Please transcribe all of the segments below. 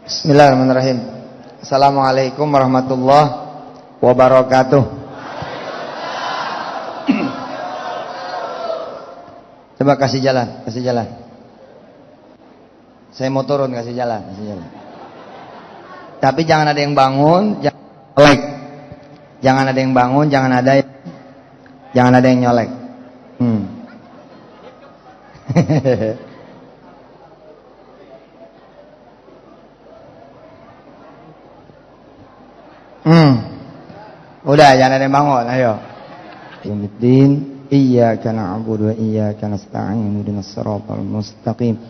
Bismillahirrahmanirrahim. Assalamualaikum warahmatullahi wabarakatuh. Coba kasih jalan, kasih jalan. Saya mau turun, kasih jalan, kasih jalan. Tapi jangan ada yang bangun, jangan nyolek. Jangan ada yang bangun, jangan ada yang nyolek. Udah, jangan ada yang bangun, ayo. Yaumiddin, iyyaka na'budu wa iyyaka nasta'in, ihdinas siratal mustaqim,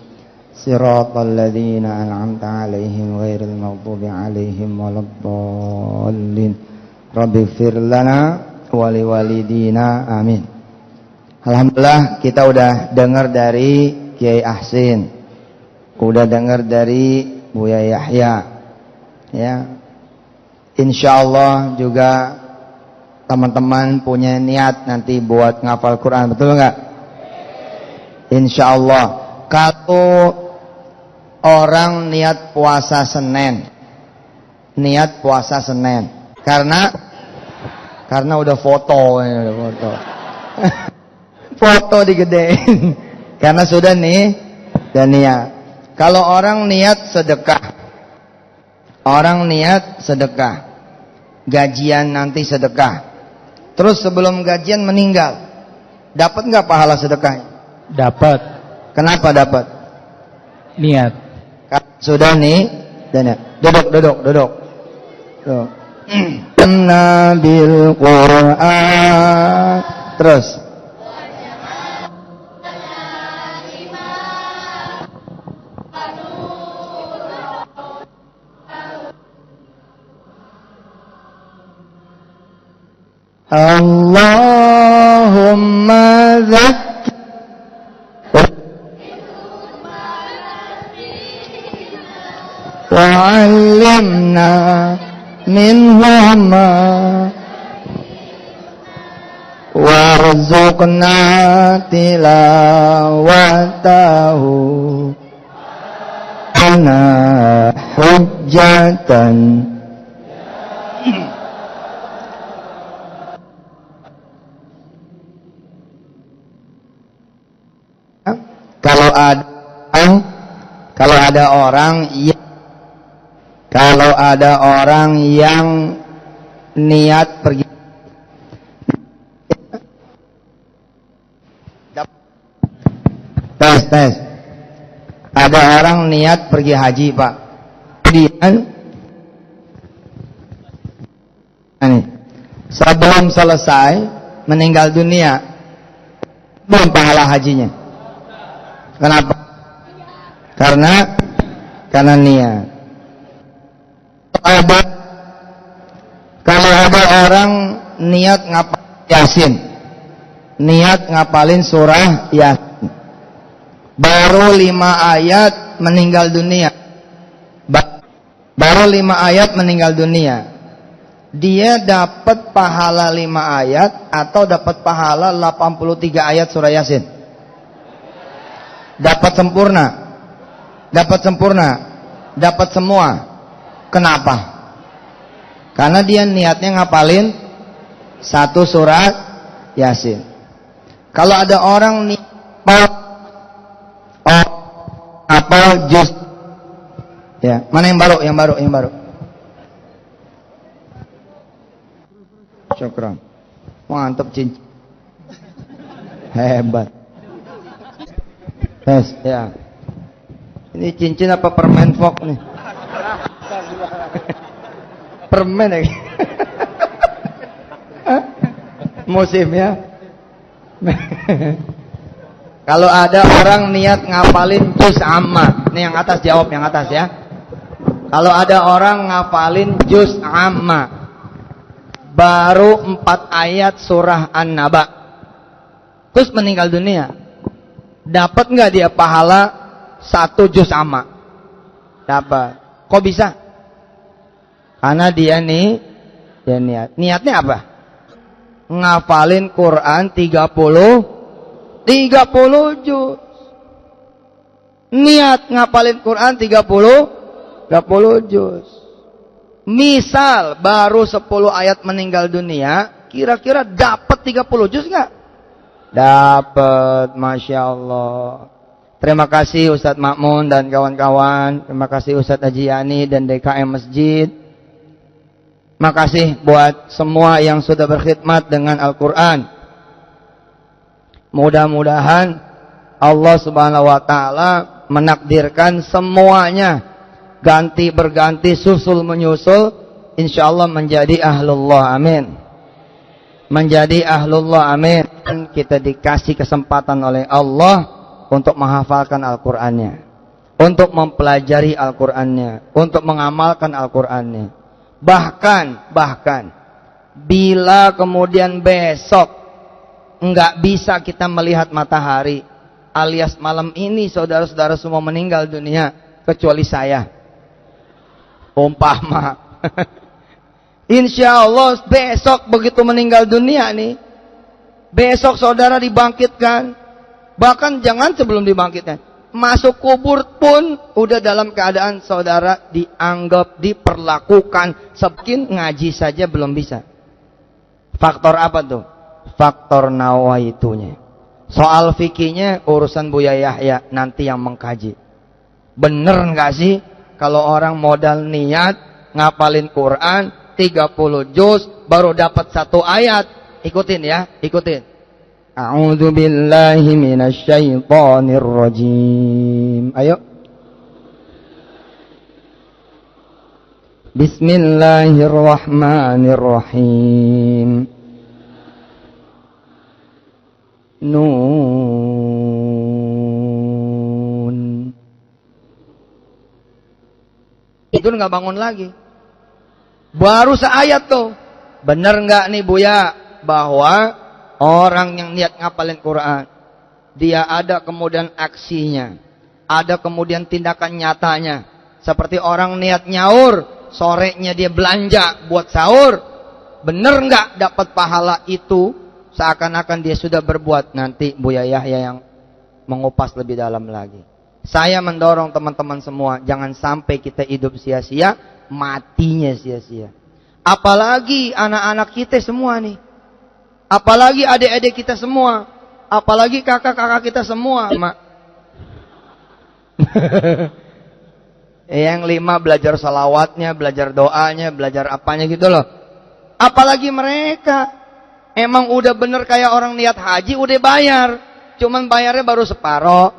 siratal ladzina an'amta 'alaihim ghairil maghdubi 'alaihim waladdallin. Rabbighfir lana wa liwalidina, amin. Alhamdulillah, kita udah dengar dari Kiai Ahsin, udah dengar dari Buya Yahya, ya. Insyaallah juga teman-teman punya niat nanti buat ngafal Quran, betul nggak? Insyaallah. Kalau orang niat puasa Senin, karena udah foto, foto digedein, karena sudah nih dan niat. Kalau orang niat sedekah, gajian nanti sedekah, terus sebelum gajian meninggal, dapat nggak pahala sedekahnya? Dapat. Kenapa dapat? Niat. Sudah nih, dan ya. Duduk. Nabil Quran. Terus. Allahumma zakkir wa'allimna minhuma warzuqna tilawatahu ana hujjatan. Kalau ada orang yang niat pergi tes. Ada orang niat pergi haji, Pak. Kemudian sebelum selesai meninggal dunia, belum pahala hajinya. Kenapa? Karena niat. Kalau ada orang niat ngapalin Yasin, niat ngapalin surah Yasin, baru 5 ayat meninggal dunia, dia dapat pahala 5 ayat atau dapat pahala 83 ayat surah Yasin? Dapat semua. Kenapa? Karena dia niatnya ngapalin 1 surat Yasin. Kalau ada orang apa juz, ya, mana yang baru? Syukran. Mantap, cincin. Hebat. Yes, ya. Ini cincin apa permen fok nih? Permen ya. Musim ya. Kalau ada orang niat ngapalin juz amma, nih yang atas jawab, yang atas ya. Kalau ada orang ngapalin juz amma, baru 4 ayat surah An-Naba, terus meninggal dunia, dapat nggak dia pahala 1 juz amma? Dapat. Kok bisa? Karena dia niat. Niatnya apa? Ngapalin Quran 30 juz. Niat ngapalin Quran 30 30 juz. Misal baru 10 ayat meninggal dunia, kira-kira dapat 30 juz nggak? Dapat, Masya Allah. Terima kasih Ustadz Makmun dan kawan-kawan. Terima kasih Ustadz Haji Yani dan DKM Masjid. Makasih buat semua yang sudah berkhidmat dengan Al-Quran. Mudah-mudahan Allah Subhanahu wa Ta'ala menakdirkan semuanya ganti berganti, susul menyusul, insya Allah menjadi ahlullah, amin. Menjadi ahlullah, amin. Dan kita dikasih kesempatan oleh Allah untuk menghafalkan Al-Qur'annya, untuk mempelajari Al-Qur'annya, untuk mengamalkan Al-Qur'annya. Bahkan bila kemudian besok enggak bisa kita melihat matahari, alias malam ini saudara-saudara semua meninggal dunia kecuali saya, umpama insya Allah besok begitu meninggal dunia nih, besok saudara dibangkitkan, bahkan jangan sebelum dibangkitkan, masuk kubur pun udah dalam keadaan saudara dianggap, diperlakukan seperti ngaji saja belum bisa. Faktor apa tuh? Faktor nawaitunya. Soal fikihnya urusan Buya Yahya nanti yang mengkaji. Bener nggak sih kalau orang modal niat ngapalin Quran 30 juz baru dapat 1 ayat? Ikutin ya, ikutin. A'udzu billahi minasyaitonir rajim. Ayo. Bismillahirrahmanirrahim. Nun. Itu nggak bangun lagi. Baru seayat tuh. Bener nggak nih Buya bahwa orang yang niat ngapalin Quran, dia ada kemudian aksinya, ada kemudian tindakan nyatanya. Seperti orang niat nyaur, sorenya dia belanja buat sahur. Bener nggak dapat pahala itu? Seakan-akan dia sudah berbuat. Nanti Buya Yahya yang mengupas lebih dalam lagi. Saya mendorong teman-teman semua, jangan sampai kita hidup sia-sia, matinya sia-sia. Apalagi anak-anak kita semua nih, apalagi adik-adik kita semua, apalagi kakak-kakak kita semua. Yang 5 belajar salawatnya, belajar doanya, belajar apanya gitu loh. Apalagi mereka emang udah bener kayak orang niat haji, udah bayar. Cuman bayarnya baru separoh,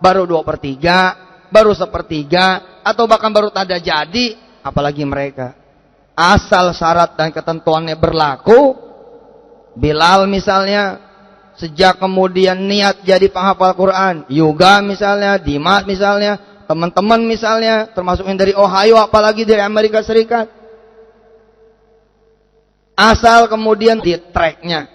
baru 2/3, baru 1/3, atau bahkan baru tada jadi. Apalagi mereka, asal syarat dan ketentuannya berlaku. Bilal misalnya, sejak kemudian niat jadi penghafal Quran. Yuga misalnya, Dimas misalnya, teman-teman misalnya, termasuk yang dari Ohio, apalagi dari Amerika Serikat. Asal kemudian di tracknya,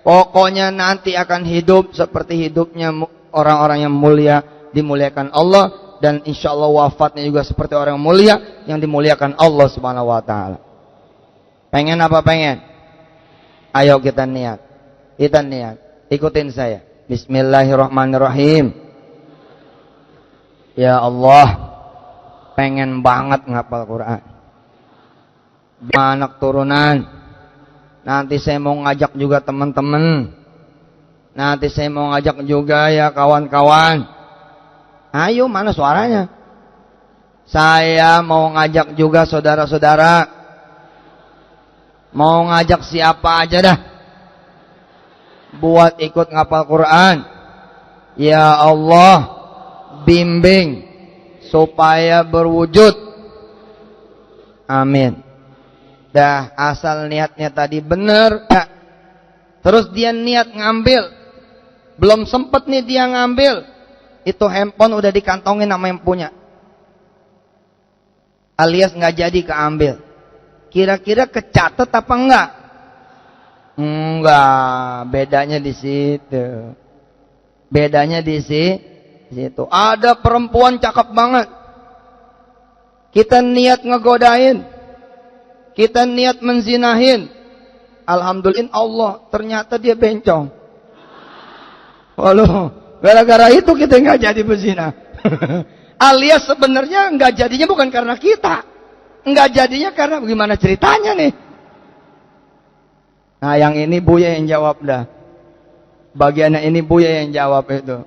pokoknya nanti akan hidup seperti hidupnya orang-orang yang mulia, dimuliakan Allah, dan insya Allah wafatnya juga seperti orang yang mulia, yang dimuliakan Allah Subhanahu Wa Taala. Pengen apa pengen? Ayo kita niat, ikutin saya. Bismillahirrahmanirrahim. Ya Allah, pengen banget ngapal Quran. Anak turunan. Nanti saya mau ngajak juga teman-teman. Nanti saya mau ngajak juga ya kawan-kawan. Ayo, mana suaranya? Saya mau ngajak juga saudara-saudara. Mau ngajak siapa aja dah, buat ikut ngapal Quran. Ya Allah, bimbing supaya berwujud. Amin. Dah, asal niatnya tadi bener, ya. Terus dia niat ngambil, belum sempet nih dia ngambil, itu handphone udah dikantongin sama yang punya, alias nggak jadi keambil. Kira-kira kecatet apa enggak? Enggak, bedanya di situ. Bedanya di situ. Ada perempuan cakep banget, kita niat ngegodain, kita niat menzinahin. Alhamdulillah Allah, ternyata dia bencong. Waduh, gara-gara itu kita nggak jadi berzina. Alias sebenarnya nggak jadinya bukan karena kita. Nggak jadinya karena gimana ceritanya nih. Nah yang ini Buya yang jawab dah. Bagiannya ini Buya yang jawab itu.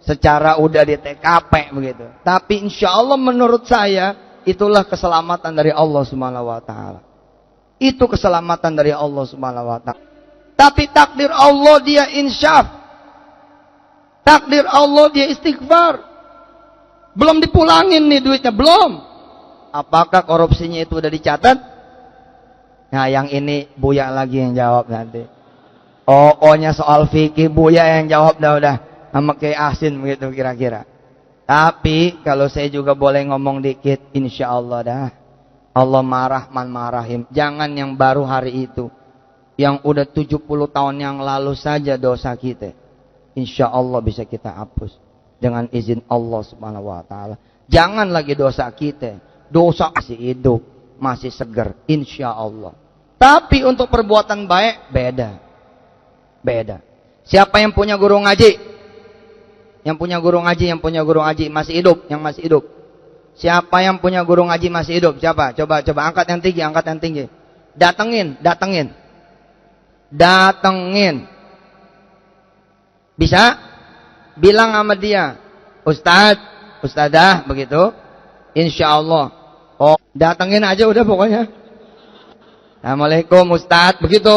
Secara udah di TKP begitu. Tapi insya Allah menurut saya itulah keselamatan dari Allah Subhanahu wa taala. Itu keselamatan dari Allah Subhanahu wa taala. Tapi takdir Allah dia insyaf. Takdir Allah dia istighfar. Belum dipulangin nih duitnya, belum. Apakah korupsinya itu udah dicatat? Nah yang ini Buya lagi yang jawab nanti. O-nya soal fikih Buya yang jawab dah udah. Sama kayak asin begitu kira-kira. Tapi kalau saya juga boleh ngomong dikit, insya Allah dah. Allah marah man marahim. Jangan yang baru hari itu. Yang udah 70 tahun yang lalu saja dosa kita. Insya Allah bisa kita hapus. Dengan izin Allah Subhanahu wa taala. Jangan lagi dosa kita. Dosa masih hidup, masih segar, insya Allah. Tapi untuk perbuatan baik beda. Beda. Siapa yang punya guru ngaji? Yang punya guru ngaji masih hidup, yang masih hidup. Siapa yang punya guru ngaji masih hidup? Siapa? Coba angkat yang tinggi, Datengin. Bisa? Bilang sama dia, Ustadz, Ustadzah, begitu. Insya Allah. Oh, datengin aja udah pokoknya. Assalamualaikum Ustadz, begitu.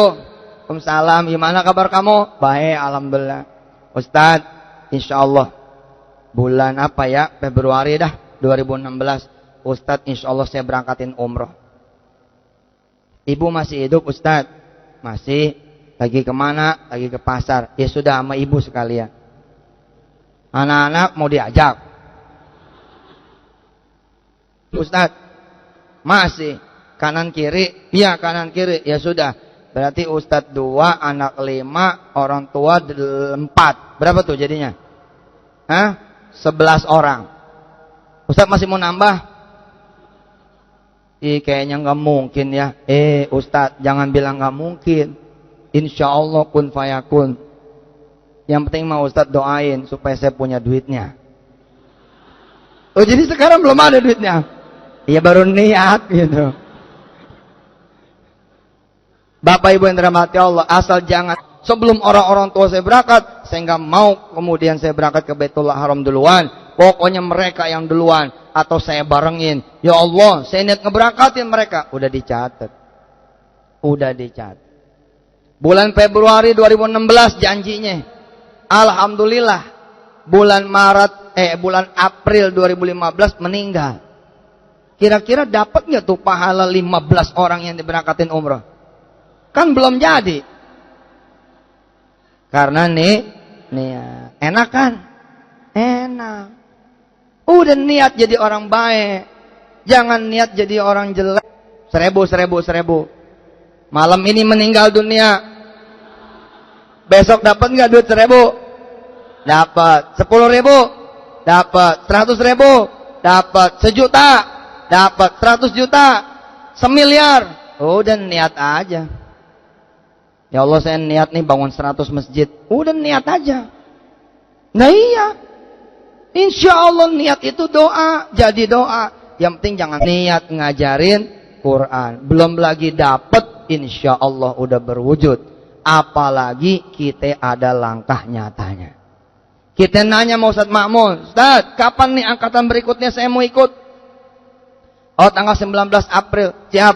Waalaikumsalam, gimana kabar kamu? Baik, alhamdulillah. Ustadz, insya Allah bulan apa ya? Februari dah 2016. Ustadz insya Allah saya berangkatin umroh. Ibu masih hidup Ustadz? Masih. Lagi kemana? Lagi ke pasar. Ya sudah sama ibu sekalian. Anak-anak mau diajak? Ustadz? Masih. Kanan kiri? Iya kanan kiri. Ya sudah. Berarti Ustadz 2, anak 5, orang tua 4. Berapa tuh jadinya? 11 orang. Ustadz masih mau nambah? Kayaknya nggak mungkin ya. Ustadz jangan bilang nggak mungkin. Insya Allah kun fayakun. Yang penting mau Ustadz doain supaya saya punya duitnya. Oh jadi sekarang belum ada duitnya? Iya baru niat gitu. Bapak Ibu yang dirahmati Allah, asal jangan sebelum orang-orang tua saya berangkat, saya nggak mau kemudian saya berangkat ke Baitullah Haram duluan. Pokoknya mereka yang duluan atau saya barengin. Ya Allah, saya niat ngeberangkatin mereka. Udah dicatat. Bulan Februari 2016 janjinya. Alhamdulillah. Bulan April 2015 meninggal. Kira-kira dapat nggak tuh pahala 15 orang yang diberangkatin umrah? Kan belum jadi. Karena niat. Enak kan? Enak. Udah niat jadi orang baik. Jangan niat jadi orang jelek. 1000. Malam ini meninggal dunia. Besok dapat nggak duit 1000? Dapat. 10.000? Dapat. 100.000? Dapat. 1.000.000? Dapat. 100 juta? 1 miliar? Udah niat aja. Ya Allah saya niat nih bangun 100 masjid. Udah niat aja. Nah iya. Insya Allah niat itu doa. Jadi doa. Yang penting jangan niat ngajarin Quran. Belum lagi dapat. Insya Allah udah berwujud. Apalagi kita ada langkah nyatanya. Kita nanya sama Ustadz Ma'mun. Ustadz kapan nih angkatan berikutnya saya mau ikut? Oh tanggal 19 April. Siap.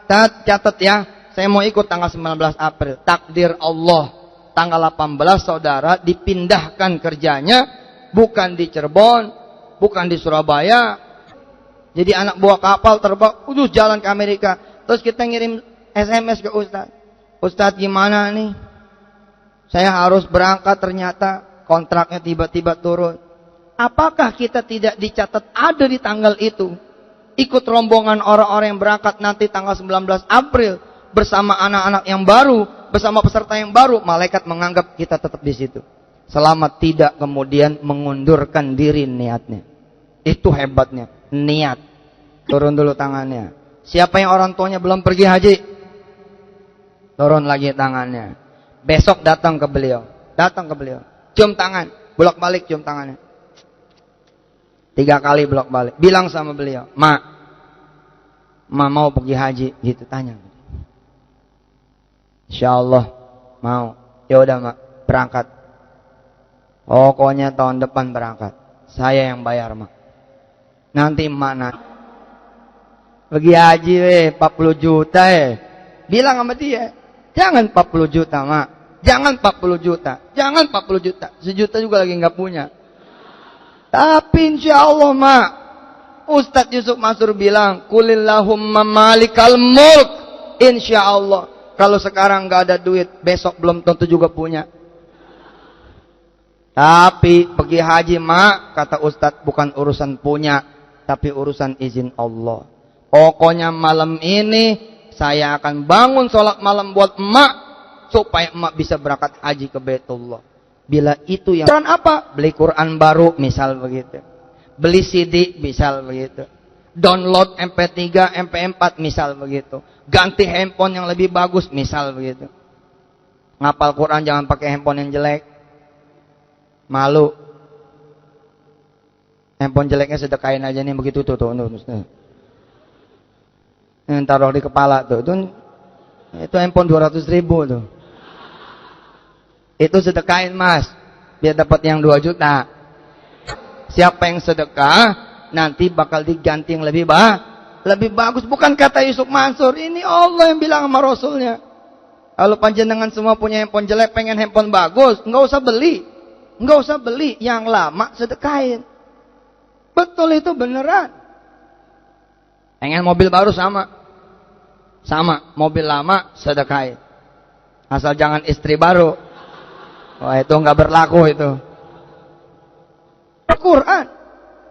Ustadz catat ya. Saya mau ikut tanggal 19 April. Takdir Allah. Tanggal 18 saudara dipindahkan kerjanya. Bukan di Cirebon. Bukan di Surabaya. Jadi anak buah kapal terbang. Jalan ke Amerika. Terus kita ngirim SMS ke Ustadz. Ustadz gimana nih? Saya harus berangkat ternyata. Kontraknya tiba-tiba turun. Apakah kita tidak dicatat ada di tanggal itu? Ikut rombongan orang-orang yang berangkat nanti tanggal 19 April. Bersama anak-anak yang baru, bersama peserta yang baru, malaikat menganggap kita tetap di situ. Selama tidak kemudian mengundurkan diri niatnya. Itu hebatnya, niat. Turun dulu tangannya. Siapa yang orang tuanya belum pergi haji? Turun lagi tangannya. Besok datang ke beliau. Cium tangan, bolak-balik cium tangannya. 3 kali bolak balik. Bilang sama beliau, Ma mau pergi haji, gitu tanya. Insyaallah mau. Ya udah Mak, berangkat. Pokoknya tahun depan berangkat. Saya yang bayar Mak. Nanti Mak pergi haji 40 juta Bilang sama dia, jangan 40 juta Mak. Jangan 40 juta. Jangan 40 juta. 1 juta juga lagi nggak punya. Tapi insya Allah Mak, Ustadz Yusuf Mansur bilang, Kulillahumma malikal mulk. Insya Allah, kalau sekarang nggak ada duit, besok belum tentu juga punya. Tapi pergi haji Mak, kata Ustadz, bukan urusan punya, tapi urusan izin Allah. Pokoknya malam ini saya akan bangun sholat malam buat emak, supaya emak bisa berangkat haji ke Baitullah. Bila itu yang Quran apa? Beli Quran baru misal begitu. Beli CD misal begitu. Download MP3, MP4 misal begitu. Ganti handphone yang lebih bagus misal begitu. Ngapal Quran jangan pakai handphone yang jelek. Malu. Handphone jeleknya sedekahin aja nih begitu tuh. Taruh di kepala tuh. Itu handphone 200.000 tuh. Itu sedekahin Mas, biar dapat yang 2 juta. Siapa yang sedekah, nanti bakal diganti yang lebih bagus. Bukan kata Yusuf Mansur, ini Allah yang bilang sama Rasulnya. Kalau panjenengan semua punya handphone jelek, pengen handphone bagus, nggak usah beli, yang lama sedekahin. Betul itu beneran. Pengen mobil baru sama, mobil lama sedekahin. Asal jangan istri baru. Wah itu nggak berlaku itu. Quran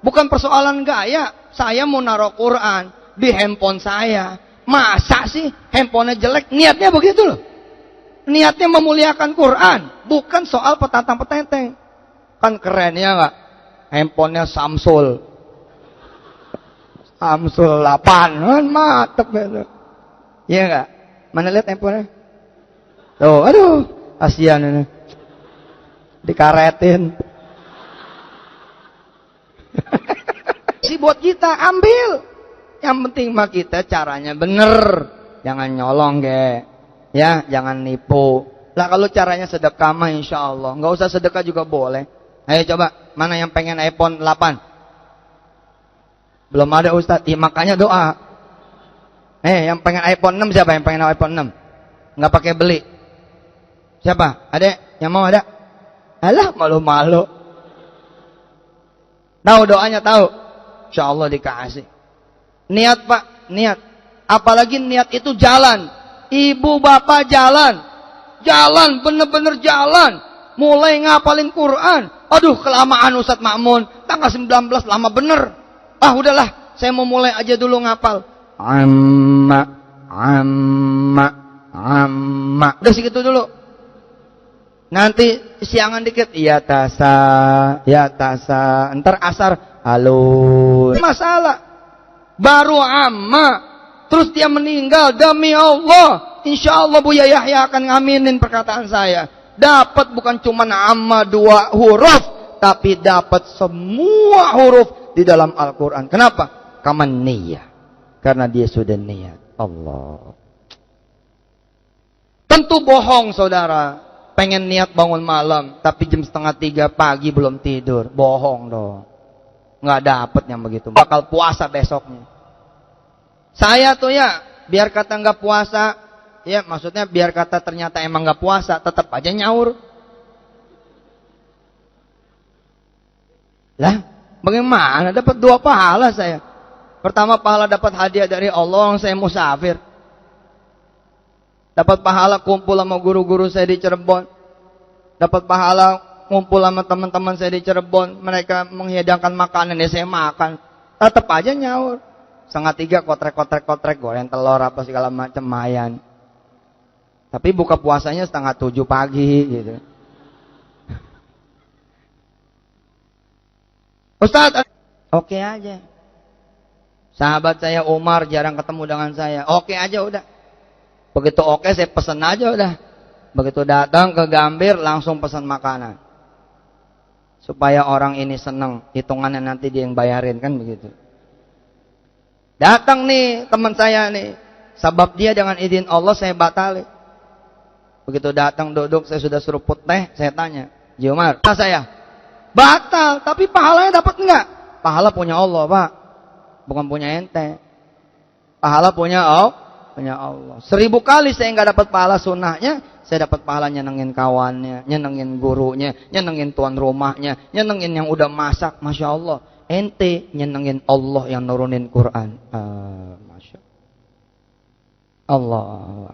bukan persoalan gaya. Saya mau naruh Quran di handphone saya. Masa sih handphonenya jelek? Niatnya begitu loh. Niatnya memuliakan Quran, bukan soal petantang-petenteng. Kan keren ya nggak? Handphonenya Samsung 8 kan mantep gitu. Iya nggak? Mana lihat handphonenya? Tuh, aduh, kasihan ini. Dikaretin. Si buat kita ambil. Yang penting mah kita caranya bener. Jangan nyolong ya, jangan nipu. Lah kalau caranya sedekah mah insya Allah. Nggak usah sedekah juga boleh. Ayo coba, mana yang pengen iPhone 8? Belum ada Ustadz. Ya, makanya doa. Yang pengen iPhone 6 siapa? Yang pengen iPhone 6? Nggak pakai beli. Siapa? Ada? Yang mau ada? Alah malu-malu. Tahu doanya tahu. Insya Allah dikasih. Niat Pak, niat. Apalagi niat itu jalan. Ibu bapak jalan. Jalan, bener-bener jalan. Mulai ngapalin Quran. Aduh kelamaan Ustadz Ma'mun. Tanggal 19 lama bener. Udahlah, saya mau mulai aja dulu ngapal. Amma. Udah segitu dulu. Nanti siangan dikit ya tasa. Ntar asar alun. Masalah. Baru amma. Terus dia meninggal demi Allah. Insya Allah Buya Yahya akan ngaminin perkataan saya. Dapat bukan cuma amma 2 huruf, tapi dapat semua huruf di dalam Al-Quran. Kenapa? Kaman niyah. Karena dia sudah niat. Allah. Tentu bohong saudara. Pengen niat bangun malam, tapi jam 2:30 pagi belum tidur. Bohong dong. Nggak dapet yang begitu. Bakal puasa besoknya. Saya tuh ya, biar kata nggak puasa, ya maksudnya biar kata ternyata emang nggak puasa, tetap aja nyaur. Lah, bagaimana? Dapat 2 pahala saya. Pertama pahala dapat hadiah dari Allah, saya musafir. Dapat pahala kumpul sama guru-guru saya di Cirebon. Dapat pahala kumpul sama teman-teman saya di Cirebon. Mereka menghidangkan makanan, ya saya makan. Tetap aja nyaur. 2:30 kotrek, goreng telur apa segala macam mayan. Tapi buka puasanya 6:30 pagi gitu. Ustaz, oke aja. Sahabat saya Umar jarang ketemu dengan saya. Oke aja udah. Begitu oke saya pesen aja udah. Begitu datang ke Gambir langsung pesan makanan. supaya orang ini senang, hitungannya nanti dia yang bayarin, kan begitu. Datang nih teman saya nih, sebab dia dengan izin Allah saya batalin. Begitu datang duduk, saya sudah suruh teh, saya tanya, Jumar, saya batal, tapi pahalanya dapat enggak? Pahala punya Allah, Pak, bukan punya ente. Pahala punya Allah. 1000 kali saya enggak dapat pahala sunnahnya, saya dapat pahala nyenengin kawannya, nyenengin gurunya, nyenengin tuan rumahnya, nyenengin yang udah masak. Masya Allah, ente nyenengin Allah yang nurunin Quran. Masya Allah.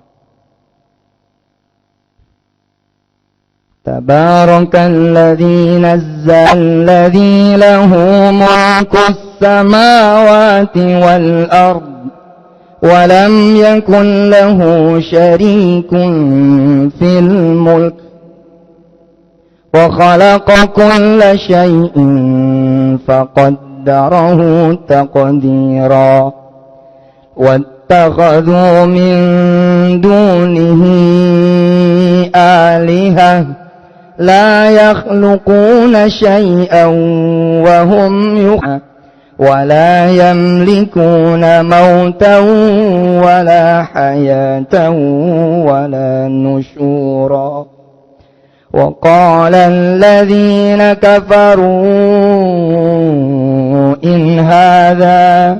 Tabarakalladzi nazzalladzi lahu mulkus samawati wal ard ولم يكن له شريك في الملك وخلق كل شيء فقدره تقديرا واتخذوا من دونه آلهة لا يخلقون شيئا وهم يخلقون ولا يملكون موتا ولا حياة ولا نشورا وقال الذين كفروا إن هذا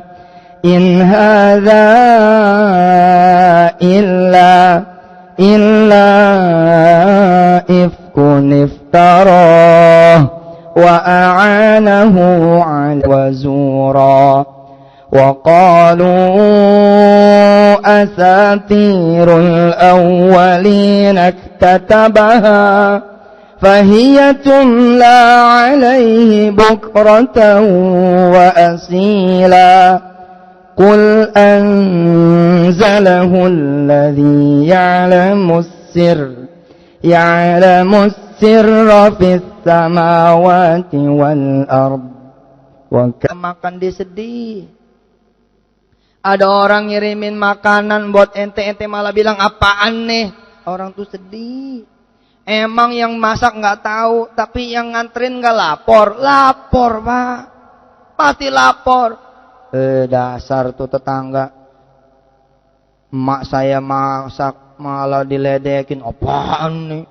إلا إفك افتراه وأعانه على وزورا وقالوا أساطير الأولين اكتتبها فهي تملى عليه بكرة وأصيلا قل أنزله الذي يعلم السر في السماوات والأرض. Makan dia sedih. Ada orang ngirimin makanan buat ente malah bilang apaan nih. Orang tuh sedih. Emang yang masak nggak tahu, tapi yang nganterin nggak lapor. Lapor, Pak. Pasti lapor. Dasar tuh tetangga. Emak saya masak malah diledekin. Apaan nih?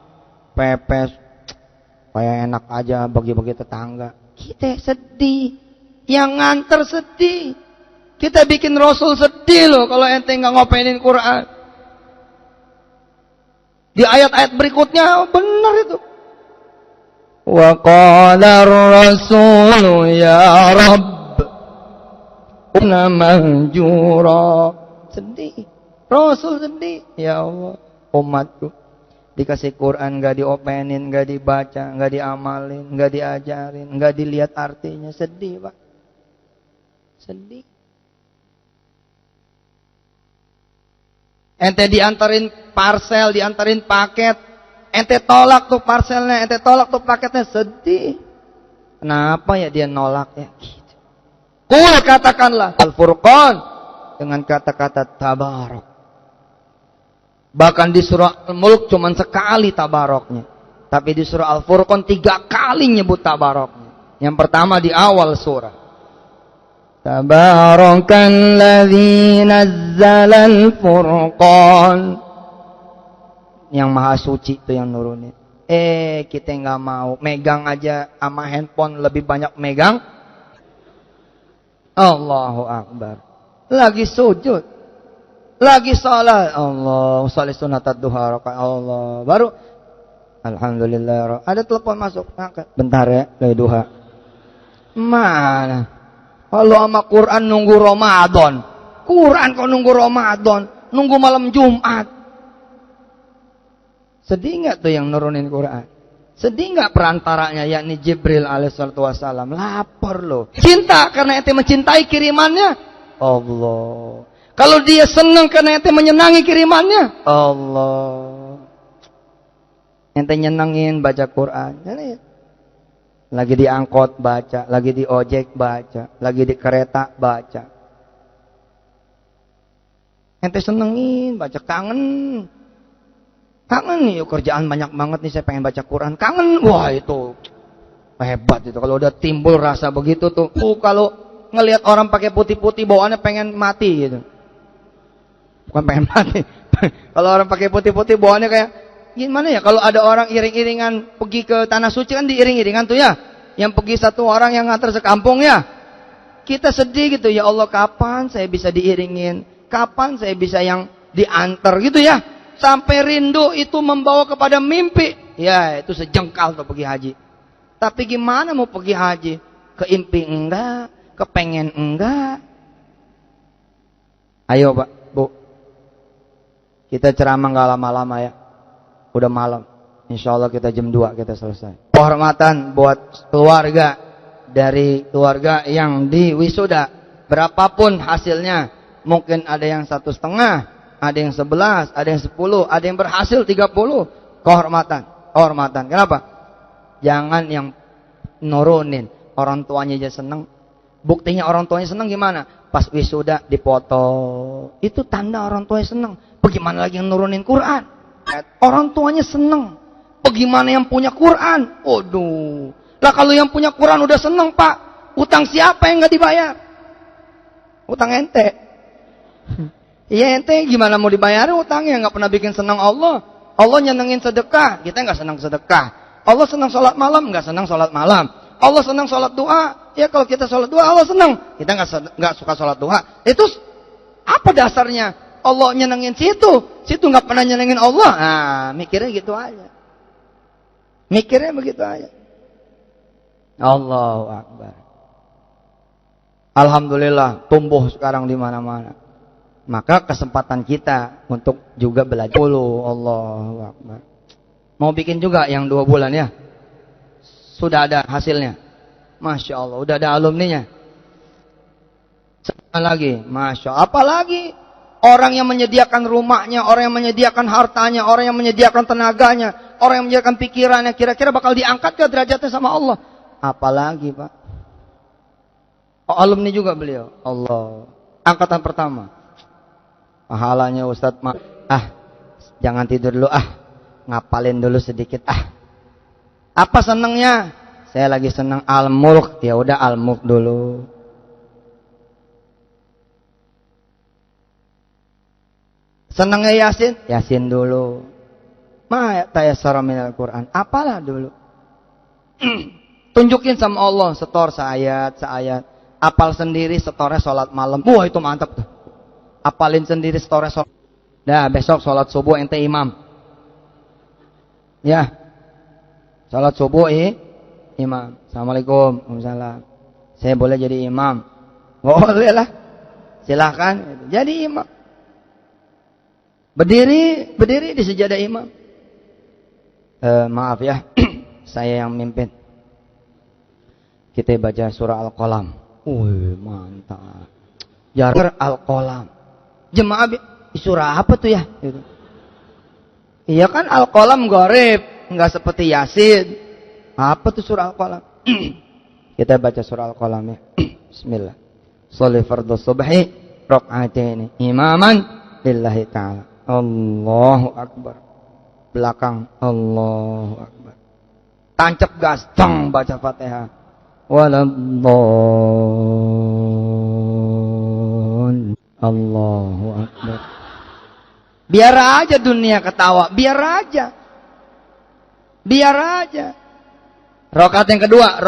Pepes. Kayak enak aja bagi-bagi tetangga. Kita sedih. Yang nganter sedih. Kita bikin Rasul sedih loh kalau ente nggak ngopenin Quran. Di ayat-ayat berikutnya benar itu. Wa qala ar-rasul ya Rabb inna mahjura. Sedih. Rasul sedih. Ya Allah, umatku dikasih Quran gak diopenin, gak dibaca, gak diamalin, gak diajarin, gak dilihat artinya. Sedih, Pak. Sedih. Ente diantarin parcel, diantarin paket, ente tolak tuh parcelnya, ente tolak tuh paketnya, sedih. Kenapa ya dia nolak ya? Gitu. Qul, katakanlah Al-Furqan dengan kata-kata tabarak. Bahkan di surah Al-Mulk cuma sekali tabaroknya. Tapi di surah Al-Furqan 3 kali nyebut tabaroknya. Yang pertama di awal surah. Tabarakalladzi nazzalal furqan. Yang maha suci itu yang nurunin. Kita nggak mau. Megang aja sama handphone lebih banyak megang. Allahu Akbar. Lagi sujud. Lagi salat, Allah, salat sunatat duha rakaat, Allah. Baru alhamdulillah. Ada telepon masuk, angkat. Bentar ya, lagi duha. Mana? Kalau sama Quran nunggu Ramadan. Quran kok nunggu Ramadan, nunggu malam Jumat. Sedih enggak tuh yang nurunin Quran? Sedih enggak perantaranya yakni Jibril alaihissalatu wassalam? Lapor loh. Cinta karena ente mencintai kirimannya. Allah. Kalau dia senang karena ente menyenangi kirimannya, Allah. Ente nyenengin baca Quran. Lagi di angkot baca, lagi di ojek baca, lagi di kereta baca. Ente senengin baca, kangen. Kangen nih, kerjaan banyak banget nih, saya pengen baca Quran. Kangen, wah itu. Hebat itu kalau udah timbul rasa begitu tuh. Kalau ngelihat orang pakai putih-putih bawaannya pengen mati gitu. Bukan pengen mati. Kalau orang pakai putih-putih bawaannya kayak gimana ya? Kalau ada orang iring-iringan pergi ke tanah suci kan diiring-iringan tuh ya. Yang pergi satu orang yang ngantar sekampung ya. Kita sedih gitu, ya Allah kapan saya bisa diiringin? Kapan saya bisa yang diantar gitu ya? Sampai rindu itu membawa kepada mimpi. Ya, itu sejengkal tuh pergi haji. Tapi gimana mau pergi haji? Keimpi enggak, kepengen enggak. Ayo Pak, Bu. Kita ceramah enggak lama-lama ya. Udah malam. Insya Allah kita jam 2 kita selesai. Penghormatan buat keluarga. Dari keluarga yang di wisuda. Berapapun hasilnya. Mungkin ada yang 1,5. Ada yang 11. Ada yang 10. Ada yang berhasil 30. Kehormatan. Kenapa? Jangan yang nurunin. Orang tuanya aja seneng. Buktinya orang tuanya seneng gimana? Pas wisuda dipoto. Itu tanda orang tuanya seneng. Bagaimana lagi yang nurunin Quran? Orang tuanya seneng. Bagaimana yang punya Quran? Waduh. Lah kalau yang punya Quran udah seneng Pak. Utang siapa yang gak dibayar? Utang ente. Iya ente gimana mau dibayar utangnya? Gak pernah bikin senang Allah. Allah nyenengin sedekah. Kita gak senang sedekah. Allah senang sholat malam, nggak senang sholat malam. Allah senang sholat duha. Ya kalau kita sholat duha Allah senang. Kita nggak suka sholat duha. Itu apa dasarnya? Allah nyenengin situ nggak pernah nyenengin Allah. Nah, mikirnya gitu aja. Mikirnya begitu aja. Allahu Akbar. Alhamdulillah tumbuh sekarang di mana-mana. Maka kesempatan kita untuk juga belajar. Allahu Akbar. Mau bikin juga yang 2 bulan ya. Sudah ada hasilnya. Masya Allah. Udah ada alumninya. Sekarang lagi. Masya Allah. Apalagi orang yang menyediakan rumahnya. Orang yang menyediakan hartanya. Orang yang menyediakan tenaganya. Orang yang menyediakan pikirannya. Kira-kira bakal diangkat ke derajatnya sama Allah. Apalagi Pak. Oh, alumni juga beliau. Allah. Angkatan pertama. Pahalanya Ustadz. Jangan tidur dulu. Ngapalin dulu sedikit. Apa senangnya? Saya lagi senang Al-Mulk. Ya udah Al-Mulk dulu. Senangnya Yasin? Yasin dulu. Ma tayassara minal Quran. Apalah dulu. Tunjukin sama Allah setor seayat. Apal sendiri setornya sholat malam. Wah itu mantap tuh. Apalin sendiri setornya sholat. Dah besok sholat subuh ente imam. Ya, salat subuh imam. Assalamualaikum, waalaikumsalam. Saya boleh jadi imam? Boleh lah, silahkan. Jadi imam. Berdiri di sejadah imam. Maaf ya, saya yang mimpin. Kita baca surah Al-Qalam. Mantap. Jar Al-Qalam. Jemaah surah apa tuh ya? Iya kan Al-Qalam gharib, enggak seperti Yasin. Apa tuh surah Al-Qalam? Kita baca surah Al-Qalam ya. Bismillah. Sholli fardhu subhi rak'ataini imaman lillahi ta'ala. Allahu akbar. Belakang Allahu akbar. Tancap gas, baca Fatihah. Waladdallin. Allahu akbar. Biar aja dunia ketawa, biar aja. Rakaat yang kedua.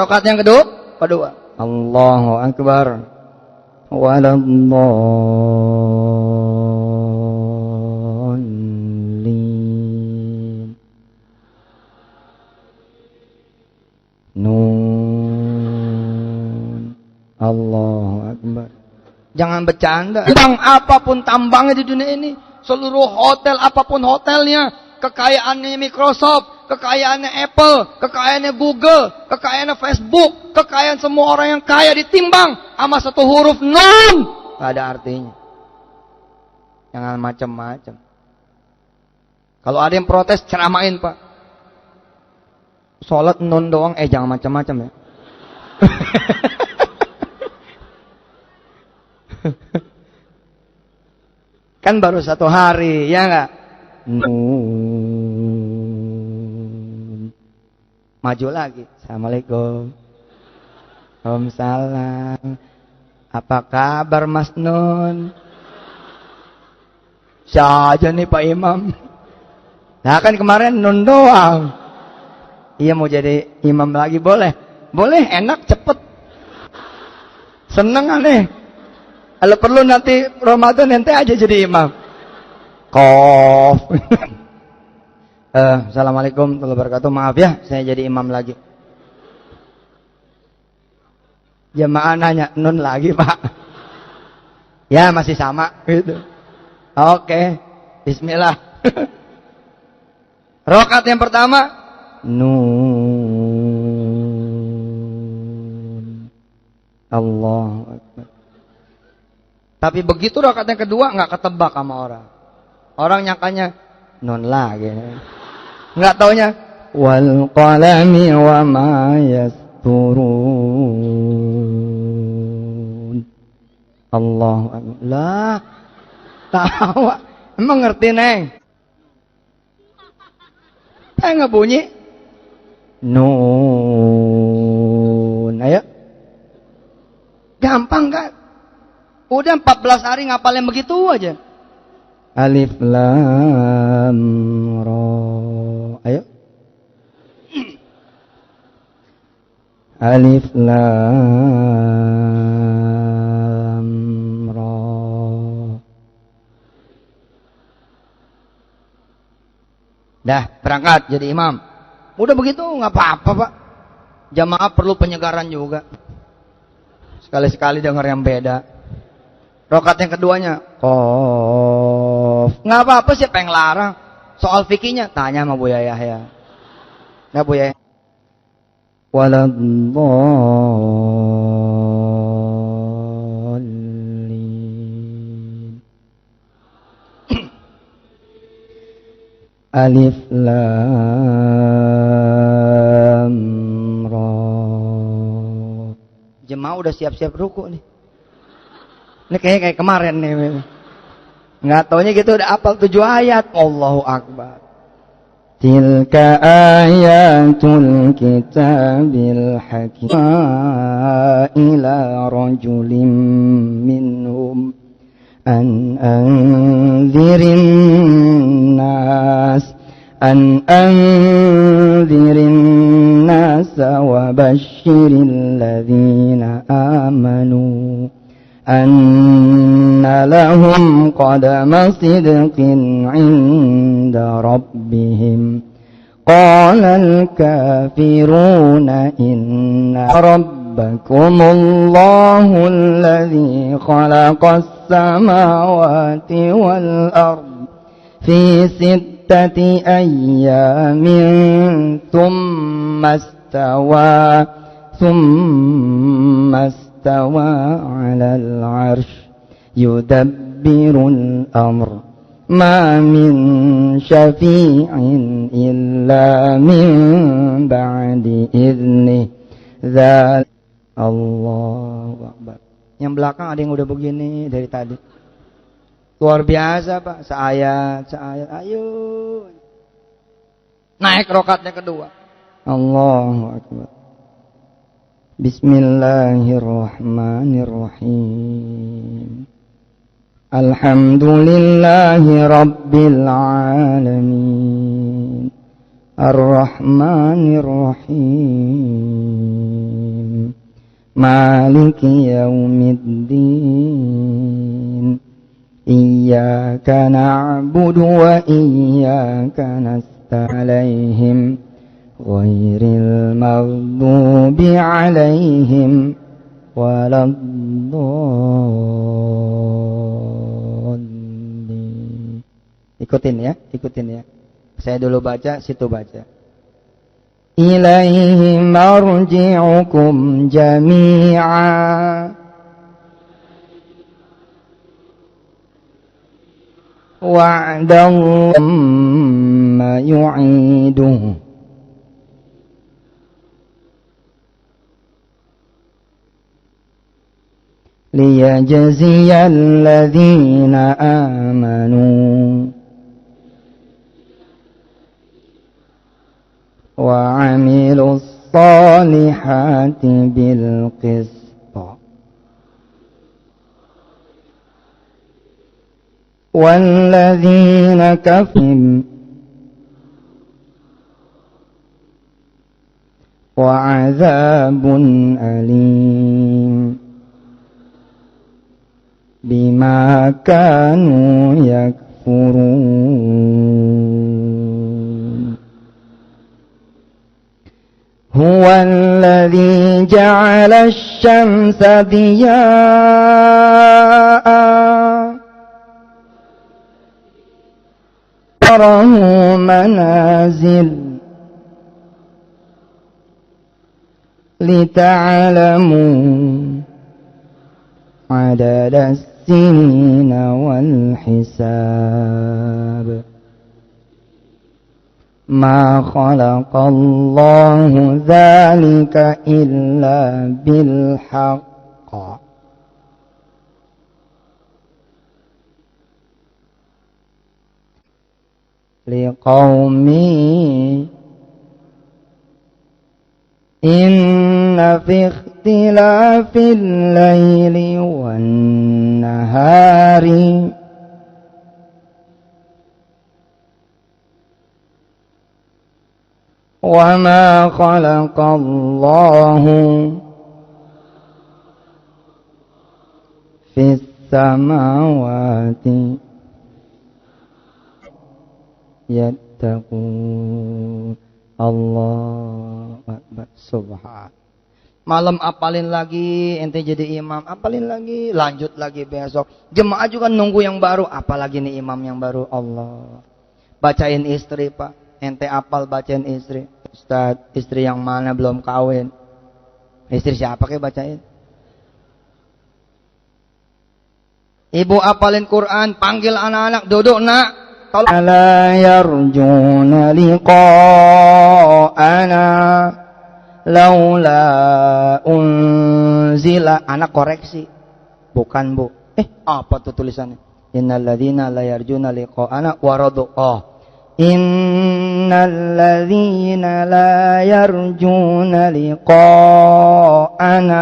Allahu akbar. Waladdallin. Nun. Allahu akbar. Jangan bercanda. Bang apapun tambangnya di dunia ini. Seluruh hotel, apapun hotelnya, kekayaannya Microsoft, kekayaannya Apple, kekayaannya Google, kekayaannya Facebook, kekayaan semua orang yang kaya ditimbang sama satu huruf nun. Gak ada artinya. Jangan macam-macam. Kalau ada yang protes, ceramain Pak. Sholat nun doang, jangan macam-macam ya. Kan baru 1 hari, ya enggak? Nun. Maju lagi. Assalamualaikum. Waalaikumsalam. Apa kabar Mas Nun? Saja nih Pak Imam. Nah kan kemarin Nun doang. Iya mau jadi imam lagi boleh. Boleh, enak, cepet. Seneng aneh. Kalau perlu nanti Ramadan ente aja jadi imam. Kof. Assalamualaikum warahmatullahi wabarakatuh. Maaf ya, saya jadi imam lagi. Jemaah nanya, Nun lagi Pak? Ya masih sama gitu. Oke, bismillah. Rakaat yang pertama, Nun. Allahu Akbar. Tapi begitu rakaat yang kedua nggak ketebak sama orang. Orang nyangkanya Nun lagi. Nggak taunya wal qalami wa ma yasturun. Allahu Akbar. Lah, tawa. Emang ngerti Neng? Nggak bunyi. Nun. Ayo. Gampang kan? Udah 14 hari ngapalin begitu aja. Alif lam ra. Ayo. Alif lam ra. Dah, berangkat jadi imam. Udah begitu nggak apa-apa, Pak. Jamaah perlu penyegaran juga. Sekali-sekali dengar yang beda. Rakaat yang keduanya, Qaf. Nggak apa-apa, siapa yang larang? Soal fikihnya tanya sama Buya Yahya. Nggak Buya Yahya? Waladdallin. Alif lam ra. Jemaah udah siap-siap ruku nih. Ini kayak kemarin nih. Nggak taunya gitu udah apal 7 ayat. Allahu Akbar. Tilka ayatul kitabil hakim. Ila rajulim minhum an anzirin nas. An anzirin nas wa basyiril ladzina amanu. أن لهم قدم صدق عند ربهم قال الكافرون إن ربكم الله الذي خلق السماوات والأرض في 6 أيام ثم استوى على العرش يدبر الأمر ما من شفيع إلا من بعد إذنه ذلك الله أكبر. Yang belakang ada yang udah begini dari tadi. Luar biasa Pak, seayat. Ayo. Naik rakaatnya kedua. Allahu Akbar. Bismillahirrahmanirrahim. Alhamdulillahi Rabbil Alamin. Ar-Rahmanirrahim. Maliki yaumiddin. Iyyaka na'budu wa iyyaka nasta'in. Ghairil maghdubi alaihim waladdallin. Ikutin ya. Saya dulu baca, situ baca. Ilaihi marji'ukum jami'a wa'dallahu ma yu'iduhu ليجزي الذين آمنوا وعملوا الصالحات بالقسط والذين كفروا وعذاب أليم بما كانوا يكفرون هو الذي جعل الشمس ضياء وقدره منازل لتعلموا عدد السنين والحساب ما خلق الله ذلك إلا بالحق لقوم إن في اختلاف الليل والنهار وما خلق الله في السماوات yattaqun. Allahu Akbar. Subhan. Malam apalin lagi, ente jadi imam, apalin lagi, lanjut lagi besok. Jemaah juga nunggu yang baru, apalagi nih imam yang baru. Allah. Bacain istri, Pak. Ente apal bacain istri. Ustaz, istri yang mana belum kawin? Istri siapa kayak bacain? Ibu apalin Quran, panggil anak-anak, duduk nak. La yarjuna liqa'ana laula unzila. Anak koreksi, bukan bu. Apa tuh tulisannya? Innal ladzina la yarjuna liqa'ana waradu. Innal ladzina la yarjuna liqa'ana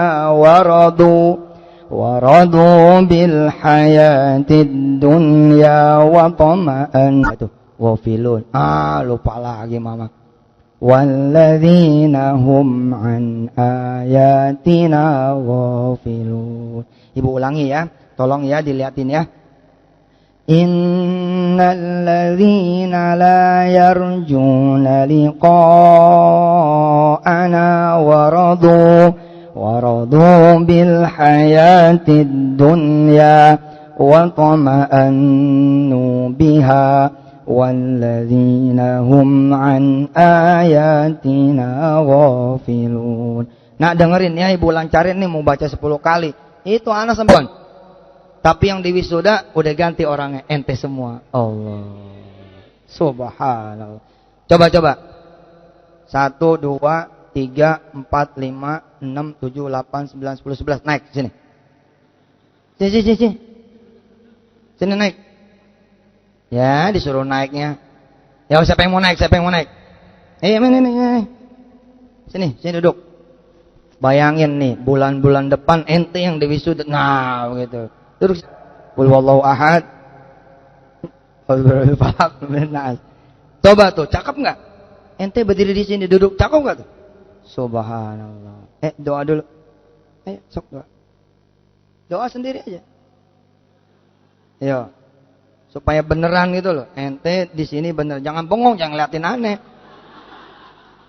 waradu bil hayatid dunya wa tama'an ghafilun. Lupa lagi mama. Walladzina hum an ayatina ghafilun. Ibu ulangi ya, tolong ya dilihatin ya. Innal ladzina la yarjuna liqa'ana waradu bil hayatid dunya wa tama'annu biha walladzina hum an ayatina ghafilun. Nah dengerin ya, ibu lancarin nih, mau baca 10 kali. Itu anak sembilan. Tapi yang di wisuda udah ganti orangnya, ente semua. Allah. Subhanallah. Coba. 1, 2, 3, 4, 5, 6, 7, 8, 9, 10, 11. Naik sini. Sini. Sini naik. Ya, disuruh naiknya. Ya, siapa yang mau naik? Ini. Sini duduk. Bayangin nih, bulan-bulan depan ente yang di wisuda. Nah, begitu. Duduk. Qul huwallahu ahad. Coba tuh, cakep enggak? Ente berdiri di sini duduk, cakep enggak tuh? Subhanallah. Doa dulu. Ayo, sok doa. Doa sendiri aja. Ayo. Supaya beneran gitu loh. Ente di sini bener, jangan bengong, jangan ngeliatin aneh.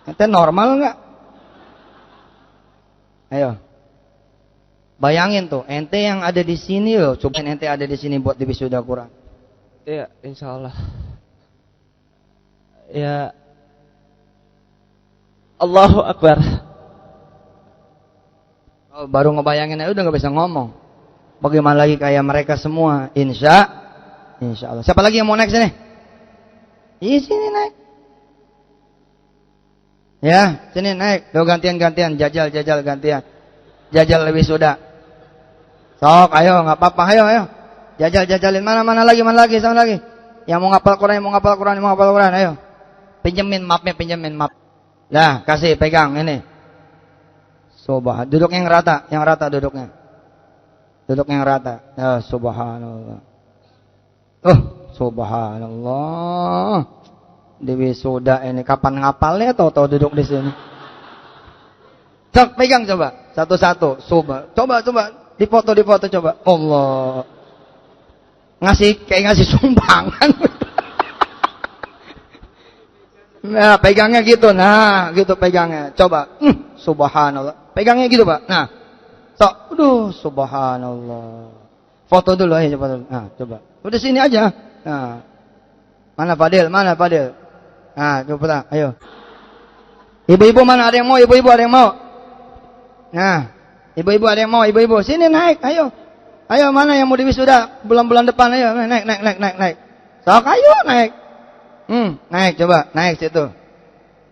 Ente normal enggak? Ayo. Bayangin tuh, ente yang ada di sini loh, cobain ente ada di sini buat di wisuda Quran. Iya, insyaallah. Ya. Allahu Akbar. Oh, baru ngebayangin aja udah nggak bisa ngomong. Bagaimana lagi kayak mereka semua? Insyaallah. Siapa lagi yang mau naik sini? Sini naik. Ya, sini naik. Tuh gantian, jajal gantian. Jajal lebih sudah. Sok, ayo, nggak apa-apa, ayo. Jajalin mana lagi, sama lagi. Yang mau ngapal Quran, ayo. Pinjemin mapnya, map. Nah, kasih pegang ini. Duduk yang rata duduknya. Duduk yang rata. Ya, subhanallah. Subhanallah. Di wisuda ini kapan ngapalnya tahu-tahu duduk di sini. Cok, pegang coba. Satu-satu. Coba. Dipoto coba. Allah. Kayak ngasih sumbangan. Nah, pegangnya gitu. Nah, gitu pegangnya. Coba. Subhanallah. Pegangnya gitu, Pak. Nah. Subhanallah. Foto dulu aja, coba. Nah, coba. Udah sini aja. Nah. Mana Fadil? Nah, coba. Ayo. Ibu-ibu mana? Ada yang mau? Ibu-ibu ada yang mau? Nah. Ibu-ibu ada yang mau? Ibu-ibu. Sini naik. Ayo. Ayo, mana yang mau diwisuda? Bulan-bulan depan. Ayo. Naik. Sok, ayo naik. Naik coba, naik situ.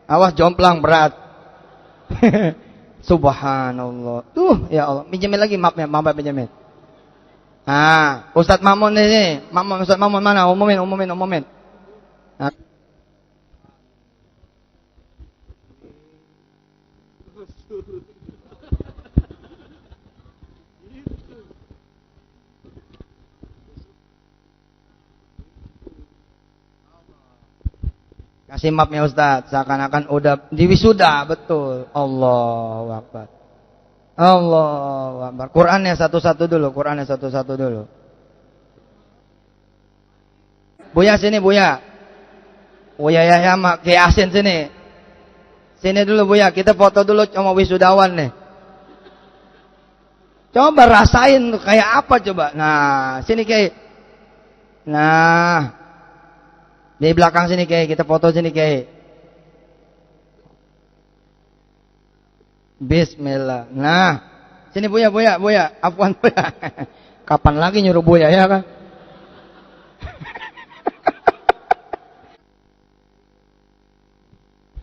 Awas jomplang berat. Subhanallah. Ya Allah, pinjemin lagi mapnya, map pinjemin. Nah, Ustadz Mamun ini, Ustadz Mamun mana? Umumin. Nah. Kasih mapnya Ustaz, seakan-akan udah diwisuda, betul. Allahu Akbar. Qurannya satu-satu dulu. Buya sini, Buya. Buya Yahya mak Kiai Asin sini. Sini dulu Buya, kita foto dulu sama wisudawan nih. Coba rasain kayak apa coba. Nah, sini Kiai. Nah, di belakang sini Kiai, kita foto sini Kiai. Bismillah. Nah, sini Buya. Afwan Buya. Kapan lagi nyuruh Buya ya kan?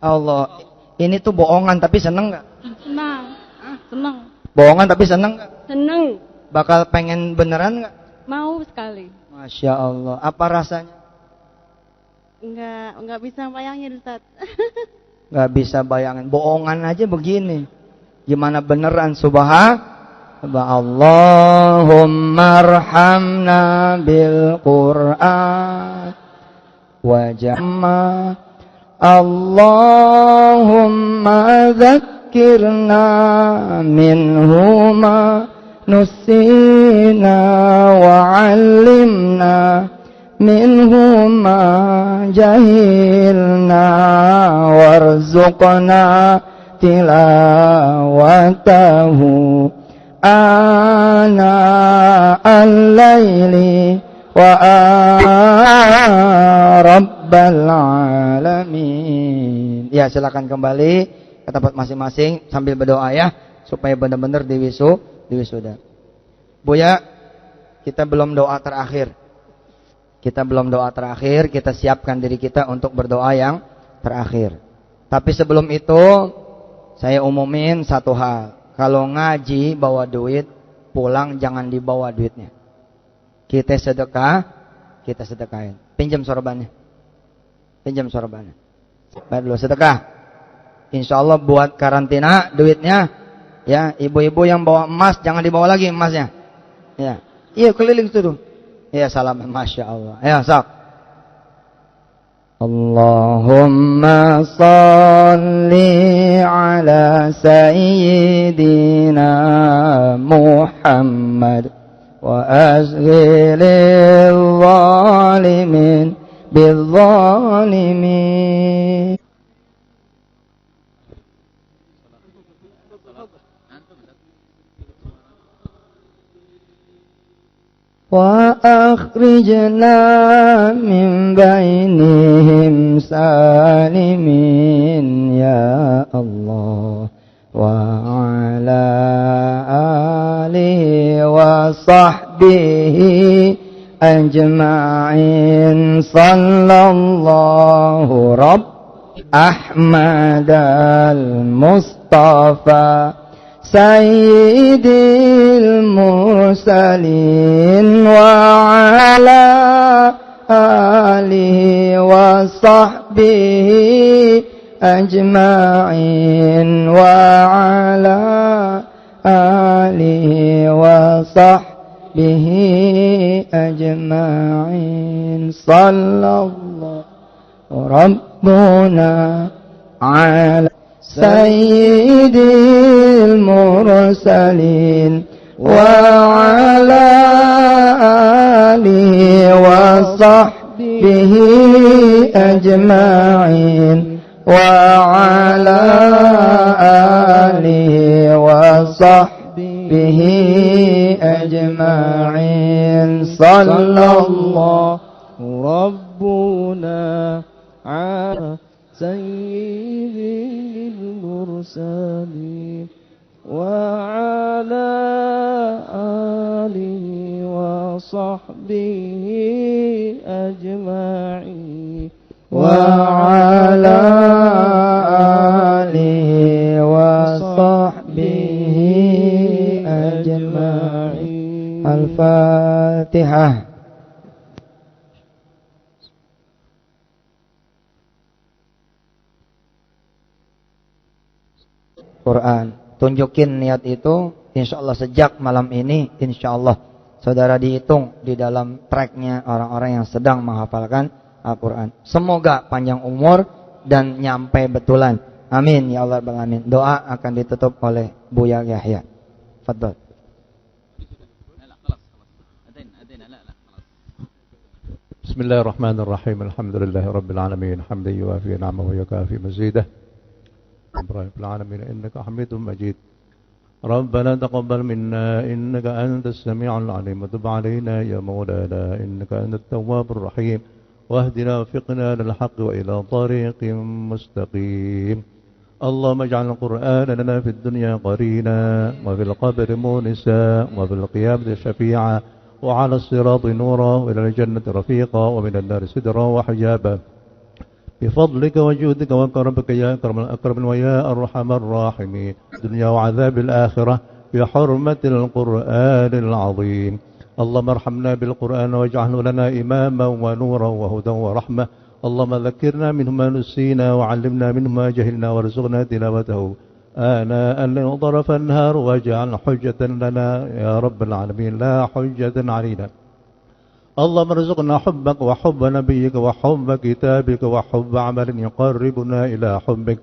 Allah, ini tuh bohongan tapi seneng nggak? Senang. Bohongan tapi seneng nggak? Senang. Bakal pengen beneran nggak? Mau sekali. Masya Allah. Apa rasanya? Enggak bisa bayangin Ustaz. Nggak bisa bayangin. Bohongan aja begini. Gimana beneran? Allahumma arhamna bil Qur'an wajamma. Allahumma dzakkirna minhuma nusina wa 'allimna minhuma jahilna warzuqna tilawatahu ana al-laili wa rabbal alamin. Ya, silakan kembali ke tempat masing-masing sambil berdoa ya, supaya benar-benar diwisuda. Buya, kita belum doa terakhir. Kita siapkan diri kita untuk berdoa yang terakhir. Tapi sebelum itu, saya umumin satu hal. Kalau ngaji bawa duit, pulang jangan dibawa duitnya. Kita sedekahin. Pinjam sorbannya. Bayar dulu sedekah. Insya Allah buat karantina duitnya. Ya, ibu-ibu yang bawa emas jangan dibawa lagi emasnya. Ya, iya keliling tuh. Ya, salam, Masya Allah. Ya, sok. Allahumma salli ala sayyidina Muhammad wa azghilil zalimin bil zalimin. Wa akhrijna min bainihim salimin ya Allah wa ala alihi wa sahbihi ajma'in sallallahu rabb Ahmad al-Mustafa Sayyidil Mursalin wa ala alihi wa sahbihi أجمعين وعلى آله وصحبه أجمعين صلى الله ربنا على سيد المرسلين وعلى آله وصحبه أجمعين وعلى آله وصحبه أجمعين صلى الله ربنا على سيد المرسلين وعلى آله وصحبه أجمعين وعلى آله وصحبه أجمعين الفاتحة. Quran. Tunjukin niat itu, insya Allah sejak malam ini, insya Allah saudara dihitung di dalam tracknya orang-orang yang sedang menghafalkan Al-Quran. Semoga panjang umur dan nyampe betulan. Amin ya Allah alamin. Doa akan ditutup oleh Buya Yahya. Fadhol. Bismillahirrahmanirrahim. Alhamdulillahirabbil alamin. Hamdan yuwafi ni'amahu wa yukafi mazidah. رب العالمين إنك حميد مجيد ربنا تقبل منا إنك أنت السميع العليم وتب علينا يا مولانا إنك أنت التواب الرحيم واهدنا وفقنا للحق وإلى طريق مستقيم اللهم اجعل القرآن لنا في الدنيا قرينا وفي القبر مونسا وفي القيامة شفيعا وعلى الصراط نورا وإلى الجنة رفيقا ومن النار سدرا وحجابا بفضلك وجودك وكرمك يا أكرم الأكرمين ويا أرحم الراحمين الدنيا وعذاب الآخرة بحرمة القرآن العظيم اللهم ارحمنا بالقرآن واجعله لنا إماما ونورا وهدى ورحمة اللهم ذكرنا منه ما نسينا وعلمنا منه ما جهلنا وارزقنا تلاوته آناء الليل وطرف النهار واجعل حجة لنا يا رب العالمين لا حجة علينا اللهم ارزقنا حبك وحب نبيك وحب كتابك وحب عمل يقربنا إلى حبك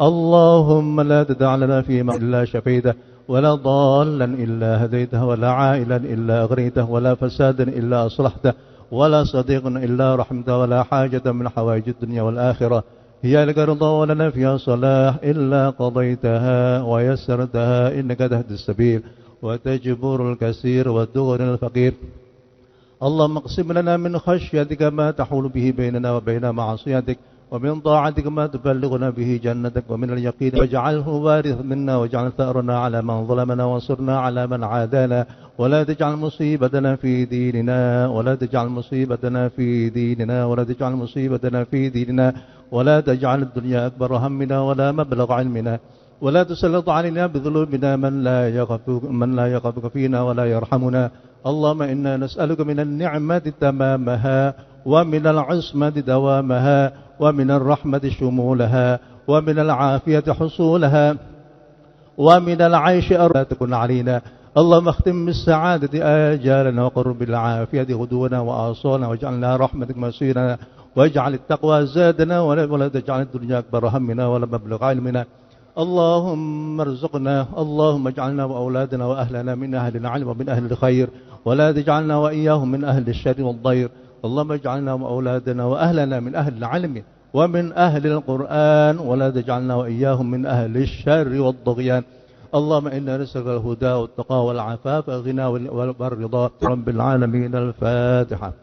اللهم لا تدع لنا فيما إلا شفيته ولا ضالا إلا هديته ولا عائلا إلا أغريته ولا فسادا إلا أصلحته ولا صديقا إلا رحمته ولا حاجة من حوائج الدنيا والآخرة هي لك رضا ولنا فيها صلاح إلا قضيتها ويسرتها إنك تهدي السبيل وتجبر الكثير وتغني الفقير اللهم اقسم لنا من خشيتك ما تحول به بيننا وبين معصيتك ومن طاعتك ما تبلغنا به جنتك ومن اليقين واجعله وارث منا واجعل ثأرنا على من ظلمنا وانصرنا على من عادانا ولا تجعل مصيبتنا في ديننا ولا تجعل مصيبتنا في ديننا ولا تجعل مصيبتنا في ديننا ولا تجعل الدنيا أكبر همنا ولا مبلغ علمنا ولا تسلط علينا بذنوبنا من لا يخافك فينا ولا يرحمنا اللهم إنا نسألك من النعمة تمامها ومن العصمة دوامها ومن الرحمة شمولها ومن العافية حصولها ومن العيش لا تكن علينا اللهم اختم بالسعادة آجالنا وقرب بالعافية غدونا وآصالنا واجعلنا رحمتك مسيرنا واجعل التقوى زادنا ولا تجعل الدنيا أكبر همنا ولا مبلغ علمنا اللهم ارزقنا اللهم اجعلنا وأولادنا وأهلنا من أهل العلم ومن أهل الخير ولا تجعلنا وإياهم من أهل الشر والضير اللهم اجعلنا وأولادنا وأهلنا من أهل العلم ومن أهل القرآن ولا تجعلنا وإياهم من أهل الشر والطغيان اللهم إنا نسألك الهدى والتقى والعفاف والغنى والرضا رب العالمين الفاتحة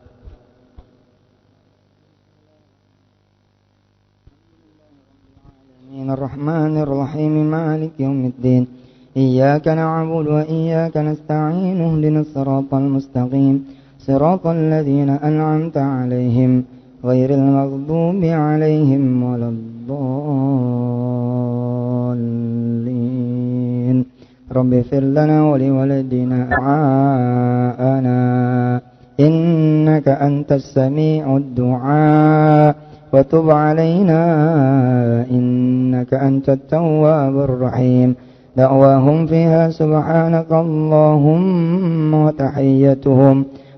الرحمن الرحيم مالك يوم الدين إياك نعبد وإياك نستعين اهدنا الصراط المستقيم صراط الذين أنعمت عليهم غير المغضوب عليهم ولا الضالين رب اغفر لنا ولوالدينا دعاءنا إنك أنت السميع الدعاء وتب علينا إنك أنت التواب الرحيم دعواهم فيها سبحانك اللهم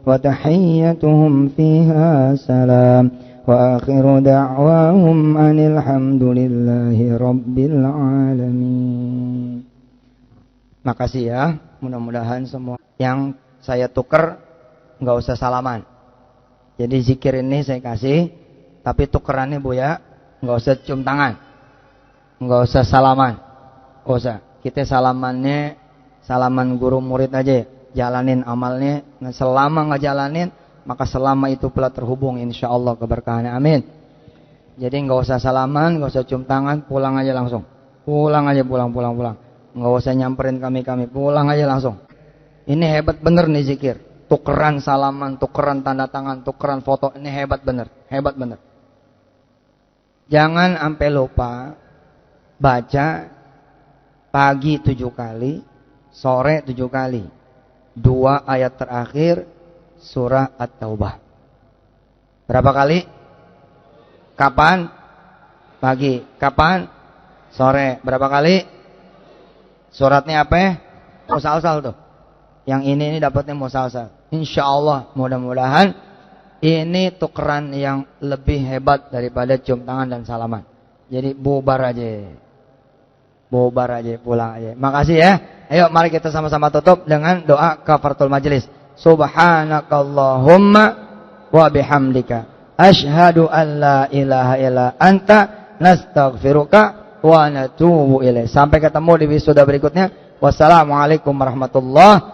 وتحيتهم فيها سلام وآخر دعواهم أن الحمد لله رب العالمين. Makasih ya, mudah-mudahan semua yang saya tuker nggak usah salaman. Jadi zikir ini saya kasih, tapi tukerannya Bu ya, nggak usah cium tangan, nggak usah salaman, nggak usah. Kita salamannya salaman guru murid aja, jalanin amalnya. Nah, selama nggak jalanin, maka selama itu pula terhubung insyaallah keberkahannya. Amin. Jadi nggak usah salaman, nggak usah cium tangan, pulang aja langsung. Pulang aja, pulang. Nggak usah nyamperin kami, pulang aja langsung. Ini hebat bener nih zikir. Tukeran salaman, tukeran tanda tangan, tukeran foto, ini hebat bener. Jangan sampai lupa baca pagi 7 kali, sore 7 kali. 2 ayat terakhir surah At-Taubah. Berapa kali? Kapan? Pagi. Kapan? Sore. Berapa kali? Suratnya apa ya? Musalsal tuh. Yang ini dapatnya musalsal. Insyaallah mudah-mudahan ini tukeran yang lebih hebat daripada cium tangan dan salaman. Jadi bubar aja, pulang aja. Makasih ya. Ayo mari kita sama-sama tutup dengan doa kafaratul majelis. Subhanakallahumma wa bihamdika asyhadu an la ilaha illa anta nastaghfiruka wa natubu ilaik. Sampai ketemu di wisuda berikutnya. Wassalamualaikum warahmatullahi